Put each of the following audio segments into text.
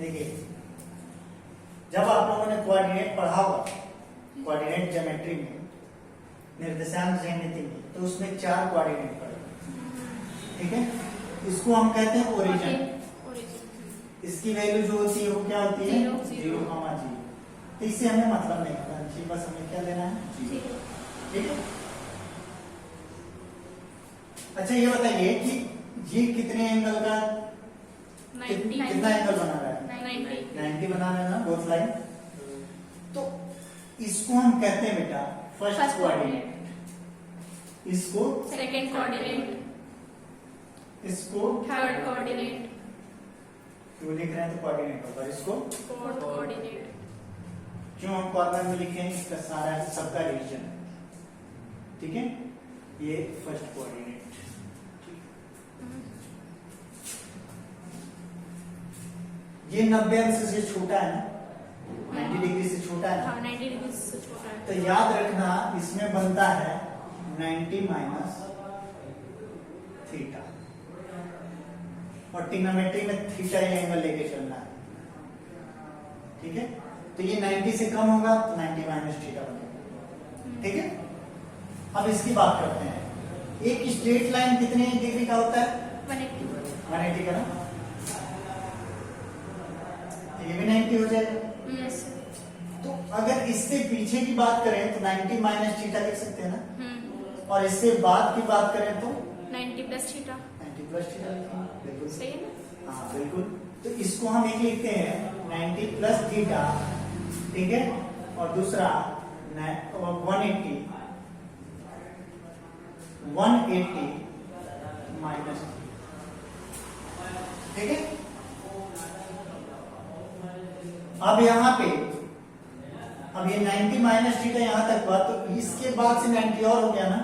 देखिए जब आप लोगों ने कोऑर्डिनेट पढ़ा होगा, कोऑर्डिनेट ज्योमेट्री में, निर्देशांक ज्यामिति में, तो उसमें 4 कोऑर्डिनेट पढ़े, ठीक है। इसको हम कहते हैं ओरिजिन। इसकी वैल्यू जो होती है वो क्या होती है 0, 0। तो इससे हमें मतलब नहीं होता, बस हमें क्या लेना है 0, ठीक है। अच्छा ये बताइए कि ये कितने एंगल का कितना एंगल बना रहा है 90 बना रहा है ना, बोथ लाइन। तो इसको हम कहते हैं बेटा फर्स्ट कोऑर्डिनेट, इसको सेकंड कोऑर्डिनेट, इसको थर्ड कोऑर्डिनेट, क्यों लिख रहे हैं तो कोऑर्डिनेट होगा, इसको फोर्थ कोऑर्डिनेट। क्यों हम कॉर्नर में लिखे हैं, इसका सारा सबका रीजन, ठीक है। ये फर्स्ट कोऑर्डिनेट, ये 90 अंश से छोटा है ना, 90 डिग्री से छोटा है ना, हाँ 90 डिग्री से छोटा है। तो याद रखना इसमें बनता है 90 माइनस थीटा, और ट्रिग्नोमेट्री में थीटा ये एंगल लेके चलना है, ठीक है। तो ये 90 से कम होगा तो 90 माइनस थीटा बनेगा, ठीक है। अब इसकी बात करते हैं, एक स्ट्रेट लाइन कितने डिग्री का होता है 180 का ना, ये भी 90 हो जाएगा। यस। तो अगर इससे पीछे की बात करें तो 90 माइनस थीटा लिख सकते हैं ना, और इससे बाद की बात करें तो 90 प्लस थीटा, 90 प्लस थीटा लिखेंगे, बिल्कुल सही है ना। हाँ बिल्कुल। तो इसको हम एक लिखते हैं 90 प्लस थीटा, ठीक है, और दूसरा 180 माइनस, ठीक है। अब यहाँ पे अब ये 90 माइनस थीटा यहाँ तक हुआ, तो इसके बाद से 90 और हो गया ना,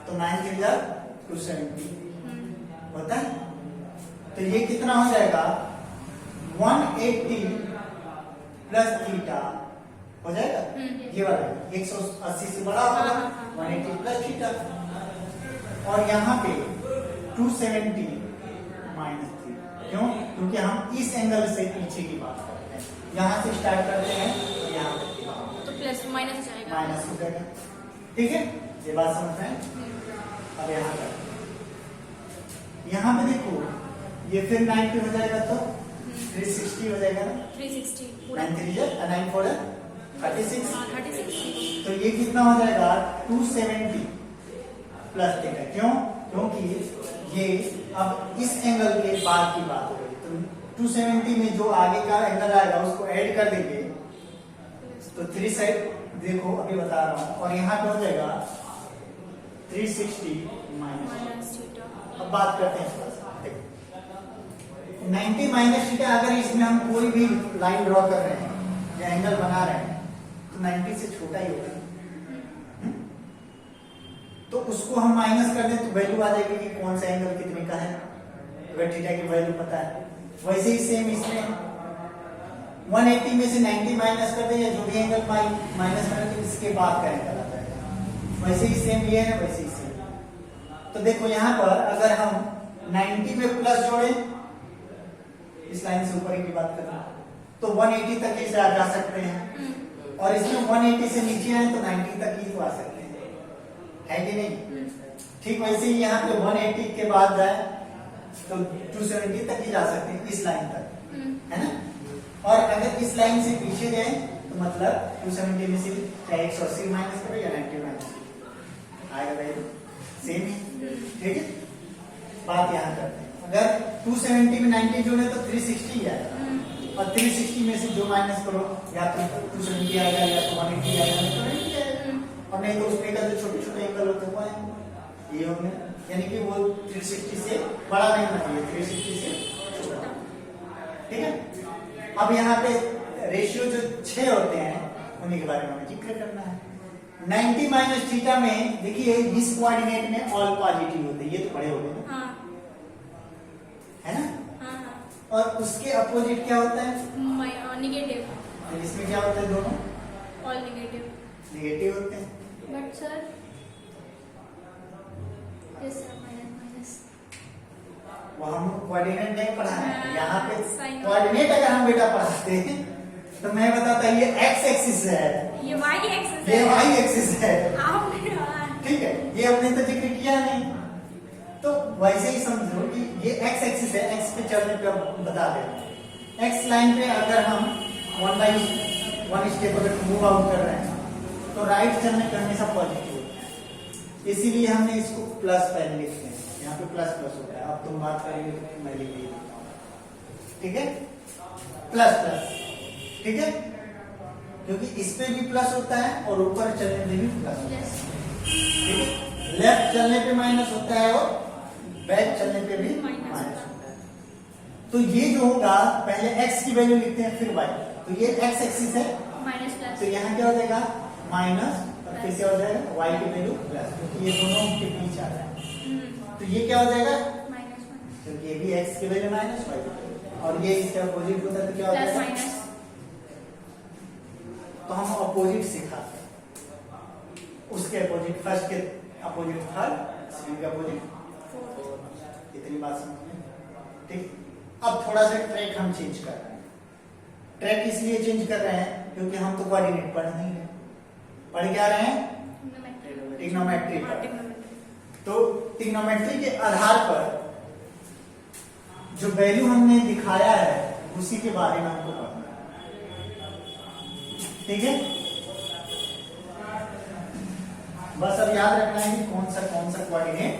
तो 9 270 होता है। तो ये कितना हो जाएगा 180 प्लस थीटा हो जाएगा, ये वाला 180 से बड़ा होगा 180 प्लस थीटा, और यहाँ पे 270 माइनस थीटा। क्यों? क्योंकि हम इस एंगल से पीछे की बात करते हैं, यहाँ से स्टार्ट करते हैं तो यहाँ तक तो प्लस माइनस जाएगा, माइनस हो जाएगा, ठीक है। ये बात समझ में। अब यहाँ पर यहाँ पे देखो ये फिर 90 हो जाएगा तो 360 हो जाएगा ना, 360 9 3 9 4 36। 36। तो ये कितना हो जाएगा 270 प्लस थीटा। क्यों? क्योंकि ये अब इस एंगल के बाद की बात हो रही, तो 270 में जो आगे का एंगल आएगा उसको ऐड कर देंगे, तो 3 साइड देखो अभी बता रहा हूं, और यहाँ पे हो जाएगा 360 माइनस थीटा। अब बात करते हैं 90 माइनस थीटा। अगर इसमें हम कोई भी लाइन ड्रॉ कर रहे हैं या एंगल बना रहे हैं तो 90 से छोटा ही होगा, तो उसको हम माइनस कर दें तो वैल्यू आ जाएगी कि कौन सा एंगल कितने का है, अगर थीटा की वैल्यू पता है। वैसे ही सेम इसमें 180 में से 90 माइनस कर दें, या जो भी एंगल माइनस करें तो इसके बाद का एंगल आता है। वैसे ही सेम ये है, वैसे ही सेम। तो देखो यहाँ पर अगर हम 90 में प्लस जोड़े, इस लाइन से ऊपर की बात करें तो 180 तक ही जा सकते हैं, और इसमें 180 से नीचे आए तो 90 तक ही तो आ सकते हैं, है कि नहीं। ठीक वैसे ही यहाँ पे 180 के बाद जाए तो 270 तक ही जा सकते हैं, इस लाइन तक, है ना। और अगर इस लाइन से पीछे जाए तो मतलब 270 में से क्या 180 माइनस करो या 90 माइनस आएगा भाई, सेम ही, ठीक है। बात यहाँ करते हैं, अगर 270 में 90 जोड़े तो 360 आएगा, और 360 में से जो माइनस करो या तो 270 आएगा या तो 180 आएगा, और नहीं तो उसमें का जो छोटे छोटे एंगल होते हैं वो आएंगे, ये होंगे, यानी कि वो 360 से बड़ा नहीं होना चाहिए, 360 से छोटा, ठीक है। अब यहाँ पे रेशियो जो 6 होते हैं उन्हीं के बारे में हमें जिक्र करना है। 90 माइनस थीटा में देखिए इस कोऑर्डिनेट में ऑल पॉजिटिव होते हैं, ये तो बड़े हो गए ना, है ना। और उसके अपोजिट क्या होता है नेगेटिव। इसमें क्या होता है दोनों ऑल नेगेटिव, नेगेटिव होते हैं। बट सर माइनस वो हम कोऑर्डिनेट नहीं पढ़ा है। हाँ, यहाँ पे sine कोऑर्डिनेट अगर हम बेटा पढ़ाते तो मैं बताता ये एक्स एक्सिस है, ये वाई एक्सिस ये है। वाई एक्सिस है, आपने यार, ठीक है। ये हमने तो जिक्र किया नहीं, तो वैसे ही समझो कि ये एक्स एक्सिस है, एक्स पे चलने पे अब बता दे। एक्स लाइन पे अगर हम 1/1 स्टेप अगर मूव आउट कर रहे हैं तो राइट चलने पे हमेशा पॉजिटिव होता है, इसीलिए हमने इसको प्लस पहले लिखते हैं, यहाँ पे प्लस प्लस होता है। अब तुम बात करेंगे तो मैं लिख देता हूं, ठीक है, प्लस प्लस, ठीक है, क्योंकि इस पे भी प्लस होता है और ऊपर चलने पे भी प्लस होता है, ठीक है। लेफ्ट चलने पे माइनस होता है और बैक चलने पे भी माइनस होता है। तो ये जो होगा, पहले x की वैल्यू लिखते हैं फिर y, तो ये x एक्सिस है, माइनस प्लस, तो यहाँ क्या हो जाएगा माइनस, और फिर क्या हो जाएगा y की वैल्यू प्लस, क्योंकि ये दोनों के बीच आ रहा है। तो ये क्या हो जाएगा, माइनस क्योंकि ये भी x की वैल्यू माइनस y की वैल्यू, और ये इसका अपोजिट होता है तो क्या हो प्लस जाएगा, माइनस, तो हम अपोजिट सिखाते हैं, उसके अपोजिट, फर्स्ट के अपोजिट थर्ड, सेकंड के अपोजिट, इतनी बात समझ में, ठीक। अब थोड़ा सा ट्रैक हम चेंज कर रहे हैं। ट्रैक इसलिए चेंज कर रहे हैं क्योंकि हम तो कोऑर्डिनेट पढ़ नहीं रहे, पढ़ क्या रहे हैं, ट्रिग्नोमेट्री पर। तो ट्रिग्नोमेट्री के आधार पर जो वैल्यू हमने दिखाया है उसी के बारे में हमको पढ़ना है, ठीक है। बस अब याद रखना है कि कौन सा कोऑर्डिनेट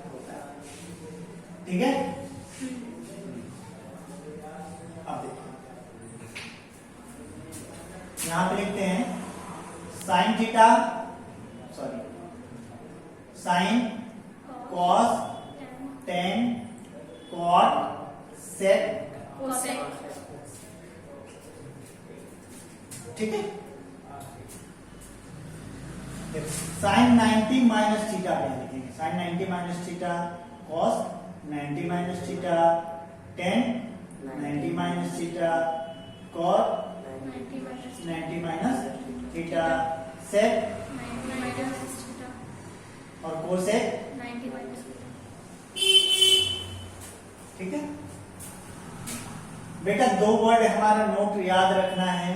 होता है, ठीक है। अब देखिए यहां पे लिखते हैं sine theta, sorry sine, cos, tan, cot, sec, cosec, ठीक है। साइन 90 माइनस थीटा लिखेंगे, sine 90 minus theta, cos 90 minus theta, tan 90 minus theta, cot 90 minus theta, sec minus theta, और कोसेक, 90 माइनस थीटा। ठीक है बेटा। दो वर्ड हमारा note याद रखना है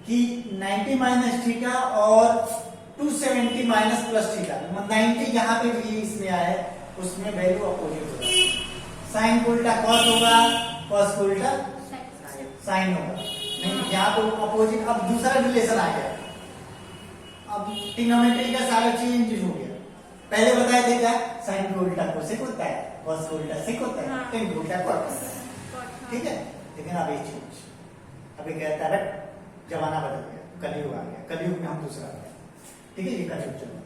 कि 90 माइनस थीटा और 270 माइनस प्लस थीटा, 90 जहां पे भी इसमें आए उसमें वैल्यू अपोजिट होगा। साइन को उल्टा कॉस होगा, कॉस को उल्टा साइन होगा, नहीं यहाँ पे अपोजिट। अब दूसरा रिलेशन आ गया, अब ट्रिग्नोमेट्री का सारा चेंज हो गया। पहले बताए थे क्या, साइन को उल्टा कोसेक होता है, कॉस को उल्टा सेक होता है, टेन को उल्टा कॉट होता है, ठीक है। लेकिन अब ये चेंज, अभी कहता है जमाना बदल गया, कलयुग आ गया, कलयुग में हम दूसरा आ गया, ठीक है। ये कलयुग चल रहा है,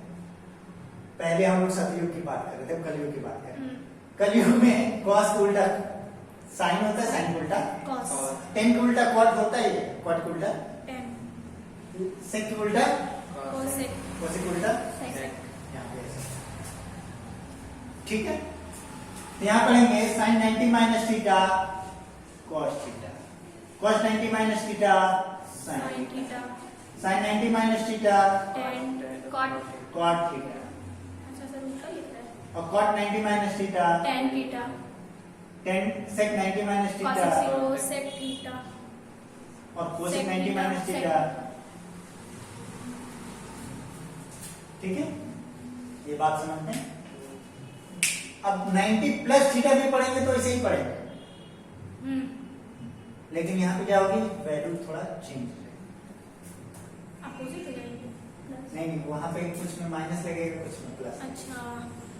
पहले हम लोग सतयुग की बात कर रहे थे, कलयुग की बात कर रहे हैं। कलयुग में कॉस को उल्टा साइन होता है, साइन को उल्टा कॉस, टेन को उल्टा कॉट होता है, कॉट को उल्टा टेन, सेक को उल्टा कोसेक, कोसेक को उल्टा सेक, यहाँ पे ऐसे, ठीक है। तो यहाँ पढ़ेंगे sine 90 minus theta, cos theta, cos 90 minus theta, sine sine theta, sine 90 minus theta, tan, cot, cot theta, अच्छा सर उल्टा लिख रहा है, और cot 90 minus theta, tan theta, tan sec 90 minus theta, cosec theta, और cosec sec 90 theta, minus sec theta, ठीक है। ये बात समझते हैं। अब 90 प्लस थीटा भी पढ़ेंगे तो ऐसे ही पढ़ेंगे, लेकिन यहाँ पे क्या होगी, वैल्यू थोड़ा चेंज हो जाएगी। अपोजिट हो जाएगी, नहीं, वहां पे कुछ में माइनस लगेगा, कुछ में प्लस, अच्छा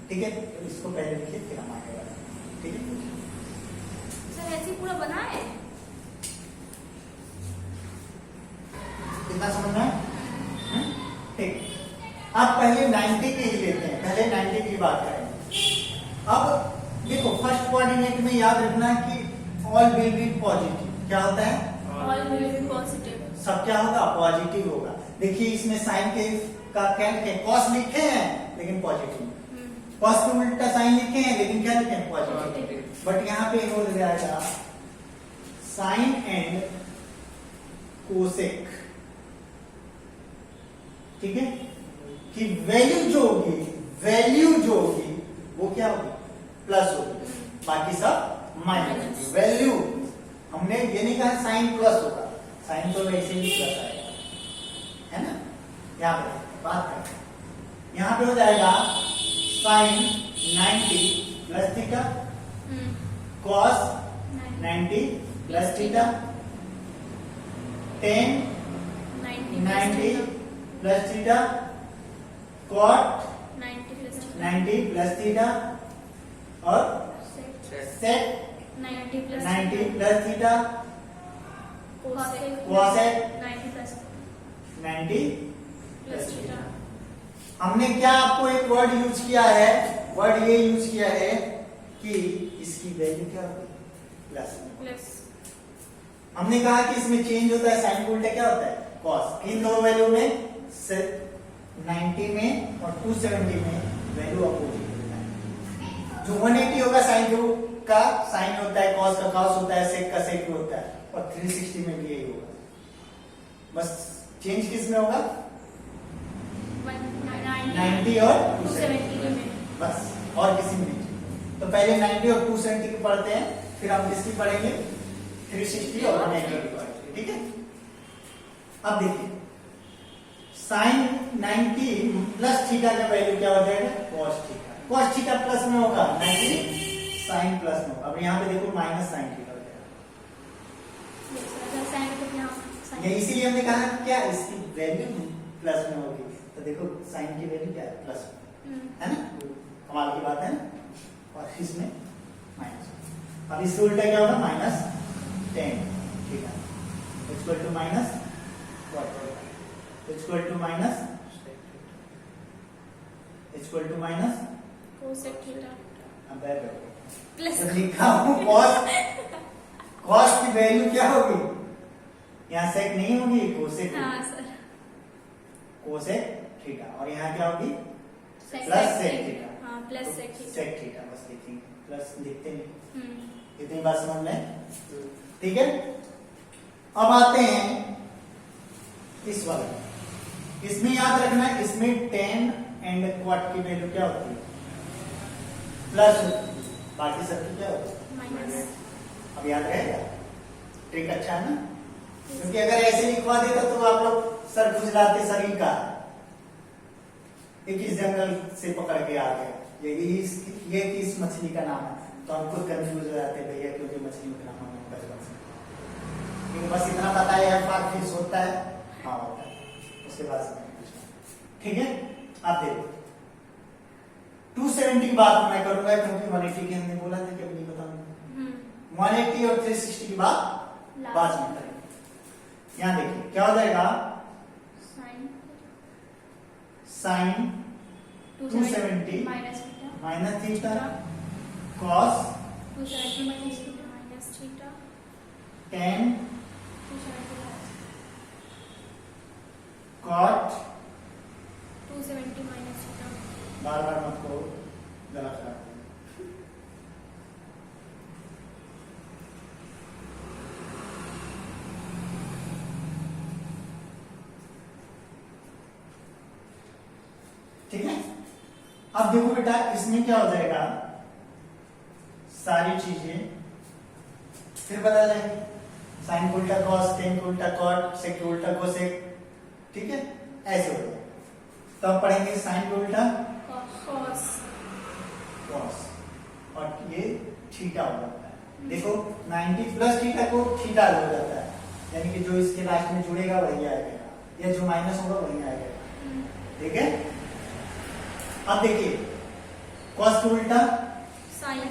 ठीक है। तो इसको पहले लिखिए फिर हम आगे बढ़ेंगे, ठीक है। सर ऐसे ही पूरा बना है, कितना समझना है, ठीक। अब पहले 90 के ही लेते हैं, पहले 90 की बात करें। अब देखो फर्स्ट कोऑर्डिनेट में याद रखना कि ऑल विल बी पॉजिटिव, क्या होता है, ऑल विल बी पॉजिटिव, सब क्या होगा, पॉजिटिव होगा। देखिए इसमें साइन के का क्या लिखे, कॉस लिखे हैं लेकिन पॉजिटिव, कॉस के उल्टा साइन लिखे हैं लेकिन क्या लिखे हैं, पॉजिटिव। बट यहाँ पे हो जाएगा साइन एंड कोसेक, ठीक है, कि वैल्यू जो होगी वो क्या होगी, प्लस होगी। बाकी सब माइनस। वैल्यू हमने ये नहीं कहा साइन प्लस होगा, साइन तो वैसे ही प्लस आएगा, है ना। यहाँ पे बात करें, यहाँ पे हो जाएगा sine 90 plus theta, cos 90 plus theta, tan 90 plus theta, cot 90 plus theta और sec 90 plus theta, cosec 90 plus theta. हमने क्या आपको एक वर्ड यूज किया है, वर्ड ये यूज किया है कि इसकी वैल्यू क्या होगी, प्लस। हमने कहा कि इसमें चेंज होता है, साइन उल्टा क्या होता है, कॉस। इन दो वैल्यू में 90 में और 270 में वैल्यू अपोजिट होता है। जो 180 होगा साइन का साइन होता है, कॉस का कॉस होता है, सेक का सेक होता है, और 360 में भी यही होगा। बस चेंज किस में होगा, 90 और 270 में, बस और किसी में नहीं। तो पहले 90 और 270 की पढ़ते हैं, फिर हम किसकी पढ़ेंगे, 360 और 180 की पढ़ेंगे, ठीक है। अब देखिए साइन 90 प्लस थीटा का वैल्यू क्या हो जाएगा, cos theta. Cos theta plus में होगा, 90 साइन प्लस में होगा। अब यहाँ पे देखो माइनस साइन थीटा हो जाएगा, ये इसीलिए हमने कहा क्या इसकी वैल्यू प्लस में होगी। तो देखो साइन की वैल्यू क्या है, प्लस में, है ना, कमाल की बात है ना। और इसमें माइनस, अब इससे उल्टा क्या होगा, -10 theta equal to minus equal to minus equal to minus cosec theta plus. लिखा हूं कॉस, कॉस की वैल्यू क्या होगी, यहाँ सेक नहीं होगी, कोसेक। हाँ सर, कोसेक थीटा, और यहाँ क्या होगी, सेक प्लस सेक थीटा। हाँ, plus sec theta. Sec theta बस लिखेंगे, प्लस लिखते नहीं। इतनी बात समझ में, ठीक है। अब आते हैं इस वाले, इसमें याद रखना, इसमें टेन एंड क्वाट की वैल्यू क्या होती है, प्लस, बाकी सब की क्या होती है, माइनस। अब याद रहेगा, ट्रिक अच्छा है ना। क्योंकि अगर ऐसे लिखवा देता तो आप लोग सर खुजलाते, सर ही का एक इस जंगल से पकड़ के आ गए, ये किस मछली का नाम है, तो हम खुद कंफ्यूज हो जाते हैं भैया, क्योंकि मछली का नाम हमें बचपन से, क्योंकि बस इतना पता है यार फिक्स होता है, हाँ होता है, उसके बाद से ठीक है। आप देखो 270 की बात मैं करूंगा, क्योंकि 180 की हमने बोला था कि अब नहीं बताऊंगा। 180 और 360 की बात बाद में करेंगे। यहाँ देखिए क्या हो जाएगा, sine 270 minus theta, cos 270 minus theta minus theta, tan 270 cot 270 minus theta. बार बार मत करो, गला खराब। ठीक है। अब देखो बेटा इसमें क्या हो जाएगा, सारी चीजें फिर बदल जाएंगी, साइन को उल्टा कॉस, टेन को उल्टा कॉट, सेक को उल्टा कोसेक, ठीक है, ऐसे हो जाएगा। तो अब पढ़ेंगे साइन को उल्टा कॉस, कॉस, और ये थीटा हो जाता है। देखो 90 प्लस थीटा को थीटा हो जाता है, यानी कि जो इसके लास्ट में जुड़ेगा वही आएगा, या जो माइनस होगा वही आएगा, ठीक है। अब देखिए कॉस को उल्टा साइन,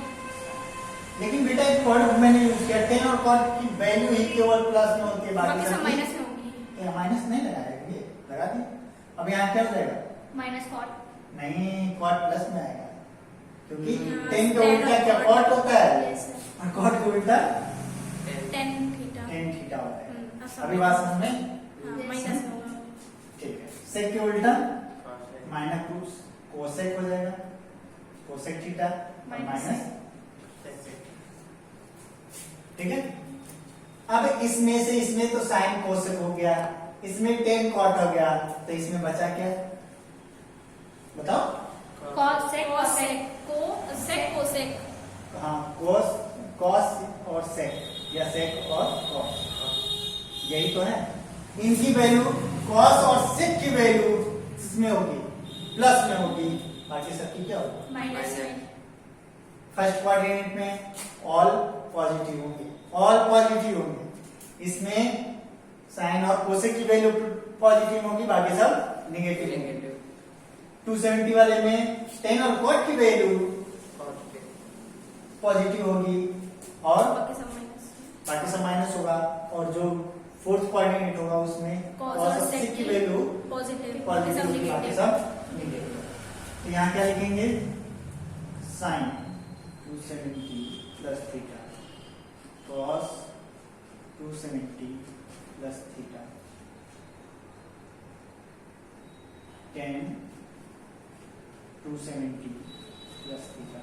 लेकिन बेटा एक वर्ड मैंने यूज किया, टेन और कॉट की वैल्यू ही केवल प्लस में होती है, बाकी बाकी सब माइनस में होगी। माइनस नहीं लगाया, ये लगा दी। अब यहाँ क्या हो जाएगा, माइनस कॉट, नहीं कॉट प्लस में आएगा, क्योंकि हाँ, टेन का उल्टा क्या कॉट होता है, यस सर, और कॉट का उल्टा टेन थीटा, टेन थीटा होता है। अब सब अभी बात समझ में, हाँ, माइनस में होगा। ठीक है। सेक के उल्टा माइनस टू कोसेक हो जाएगा, कोसेक थीटा माइनस, ठीक है। अब इसमें से इसमें तो साइन कोसेक हो गया, इसमें टेन कॉट हो गया, तो इसमें बचा क्या, बताओ। कोसेक, कोसेक, कोसेक, कोसेक, हाँ को या सेक और कॉस, यही तो है। इनकी वैल्यू कॉस और सेक की वैल्यू इसमें होगी प्लस में होगी, बाकी सबकी क्या होगी माइनस में। फर्स्ट क्वाड्रेंट में ऑल पॉजिटिव होंगे, ऑल पॉजिटिव होंगे। इसमें साइन और कोसेक की वैल्यू पॉजिटिव होगी, बाकी सब निगेटिव होंगे। 270 वाले में टेन और कॉट की वैल्यू पॉजिटिव होगी और बाकी सब माइनस होगा। और जो फोर्थ क्वाड्रेंट होगा उसमें कॉस कॉस और और सेक की वैल्यू पॉजिटिव, पॉजिटिव होगी, बाकी सब निगेटिव। तो यहाँ क्या लिखेंगे sine 270 plus theta cos 270 plus theta tan 270 plus theta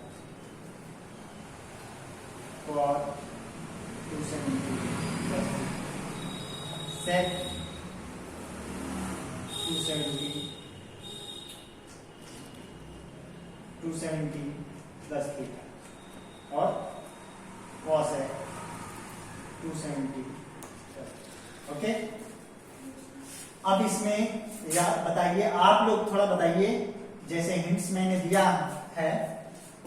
cot 270 plus theta sec 270 plus theta और cos है 270 ओके। अब इसमें या बताइए आप लोग थोड़ा बताइए, जैसे हिंट्स मैंने दिया है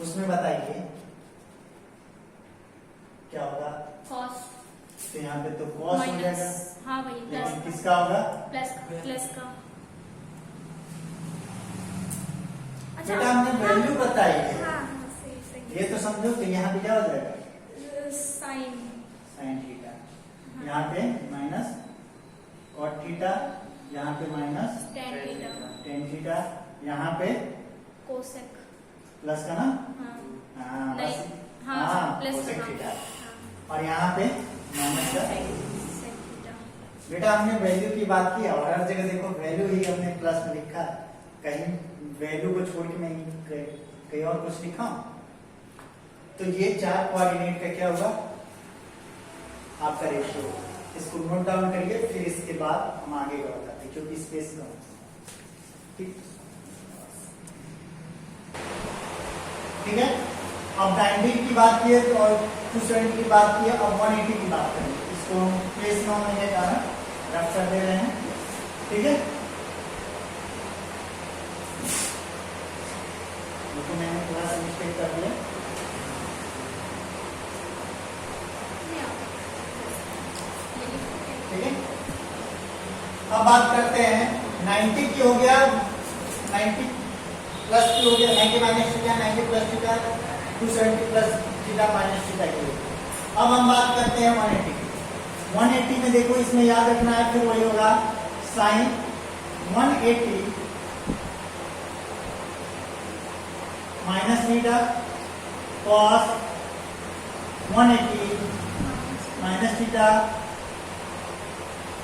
उसमें बताइए क्या होगा। कॉस तो यहाँ पे तो cos हो जाएगा, माइनस, हाँ वही लेकिन प्लस किसका होगा प्लस का। अच्छा बेटा हमने वैल्यू बताई है, हाँ हाँ सही सही। ये तो समझो। तो यहाँ पे क्या हो जाएगा साइन साइन थीटा, यहाँ पे माइनस कॉट थीटा, यहाँ पे minus tan theta, tan theta, यहाँ पे कोसेक, प्लस का ना हाँ हाँ नहीं, बस हाँ प्लस कोसेक का, थीटा, हाँ और यहाँ पे माइनस का। Sec theta. बेटा हमने वैल्यू की बात की और हर जगह देखो वैल्यू ही हमने प्लस में लिखा है, कहीं वैल्यू को छोड़ के मैं कहीं और कुछ लिखा हूं। तो ये चार कोऑर्डिनेट का क्या होगा आपका रेशियो, इसको नोट डाउन करिए, फिर इसके बाद हम आगे का बताते हैं क्योंकि स्पेस कम है। ठीक ठीक है। अब 90 की बात की है तो और 270 की बात की है, अब 180 की बात करेंगे। इसको हम प्लेस नाउन में डाला रख कर दे रहे हैं, ठीक है। तो मैंने थोड़ा सा मिस्टेक कर दिया, ठीक है। अब बात करते हैं 90 की हो गया, 90 प्लस की हो गया, 90 minus theta, 90 plus theta, 270 plus theta minus theta की। अब हम बात करते हैं 180 की। 180 में देखो इसमें याद रखना है, फिर वही होगा sine 180 minus theta cos 180 minus theta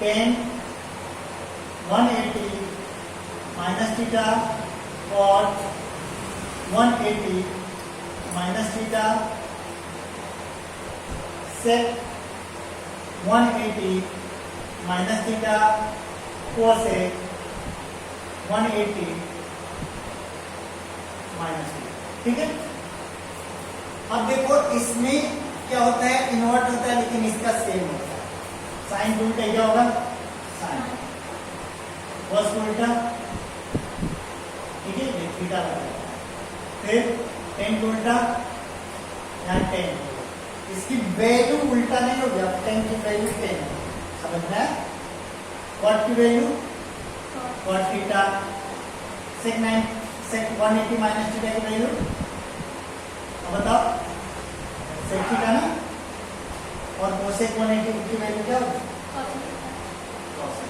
tan 180 minus theta cot 180 minus theta sec 180 minus theta cosec 180 minus theta, ठीक है। अब देखो इसमें क्या होता है, इन्वर्ट होता है, लेकिन इसका सेम होता है। साइन को उल्टा क्या होगा साइन, कॉस को उल्टा, ठीक है, ये थीटा बताएगा। फिर टेन को उल्टा, यहाँ टेन, इसकी वैल्यू उल्टा नहीं होगी, अब टेन की वैल्यू टेन है, समझना है। कॉट की value cot theta, sec 180 minus theta की वैल्यू, अब बताओ सेक थीटा ना, और कोसेक 180 की वैल्यू क्या होगी कोसेक।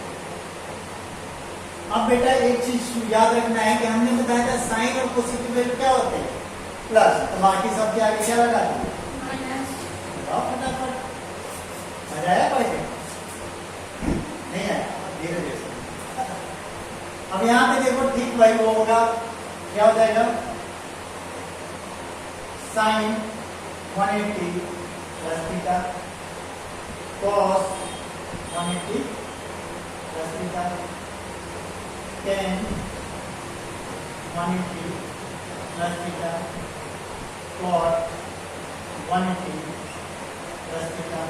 अब बेटा एक चीज याद रखना है कि हमने बताया था साइन और कोसेक की वैल्यू क्या होते हैं प्लस, तो बाकी सब के आगे क्या लगा दिया बताओ फटाफट, मजा आया पढ़ के नहीं आया, धीरे धीरे। अब यहाँ पे देखो ठीक वही वो होगा, क्या हो जाएगा sine 180 plus theta cos 180 plus theta tan 180 plus theta cot 180 plus theta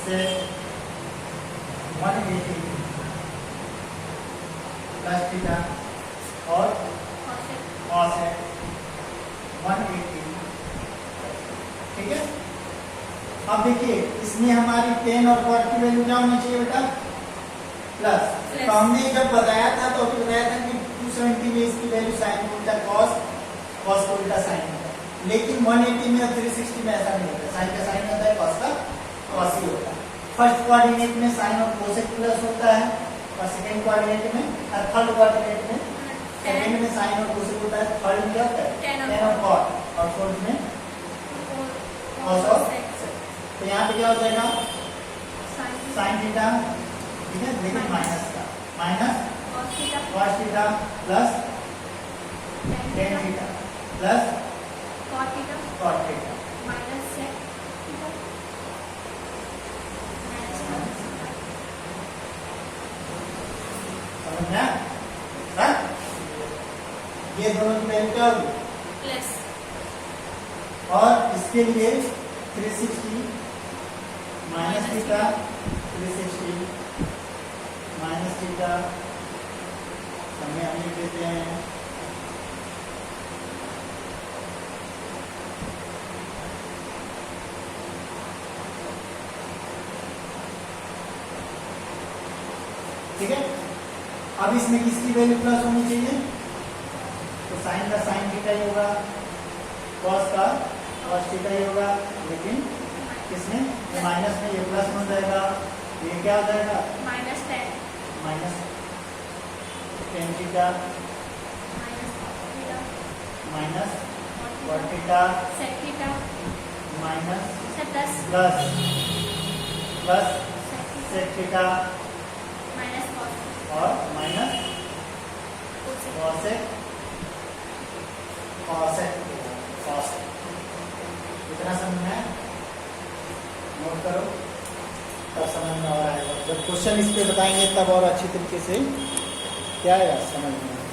sec 180 plus theta और cosec cosec 180। ठीक है, अब देखिए इसमें हमारी tan और cot की वैल्यू क्या होनी चाहिए बेटा? प्लस। तो हमने जब बताया था तो बताया था कि 270 में इसकी वैल्यू साइन उल्टा cos, cos को उल्टा साइन होता है, लेकिन 180 में और 360 में ऐसा नहीं होता। साइन का साइन होता है, cos का cos ही होता है। फर्स्ट कोऑर्डिनेट में साइन और cosec प्लस होता है और सेकंड कोऑर्डिनेट में थर्ड कोऑर्डिनेट में सेकंड में साइन और cosec होता है, थर्ड में क्या होता है? tan और cot और फोर्थ में cos और sec। तो यहाँ पे क्या हो जाएगा? sin थीटा, ठीक है, लेकिन माइनस का minus cos theta plus tan theta plus cot theta समझ में आया? ये दोनों की वैल्यू क्या होगी? प्लस और इसके लिए 360 माइनस थीटा 360 माइनस थीटा हम लिख देते हैं ठीक है। अब इसमें किसकी वैल्यू प्लस होनी चाहिए? तो साइन का साइन थीटा ही होगा, कॉस का कॉस थीटा ही होगा, लेकिन किसमें माइनस में ये प्लस हो जाएगा, ये क्या हो जाएगा? Minus tan theta minus cot theta minus plus plus sec theta और माइनस कॉसेक कॉसेक कॉसेक। इतना समझ में आया? नोट करो, तब समझ में और आएगा। जब क्वेश्चन इस पे बताएंगे तब और अच्छी तरीके से क्या आएगा समझ में।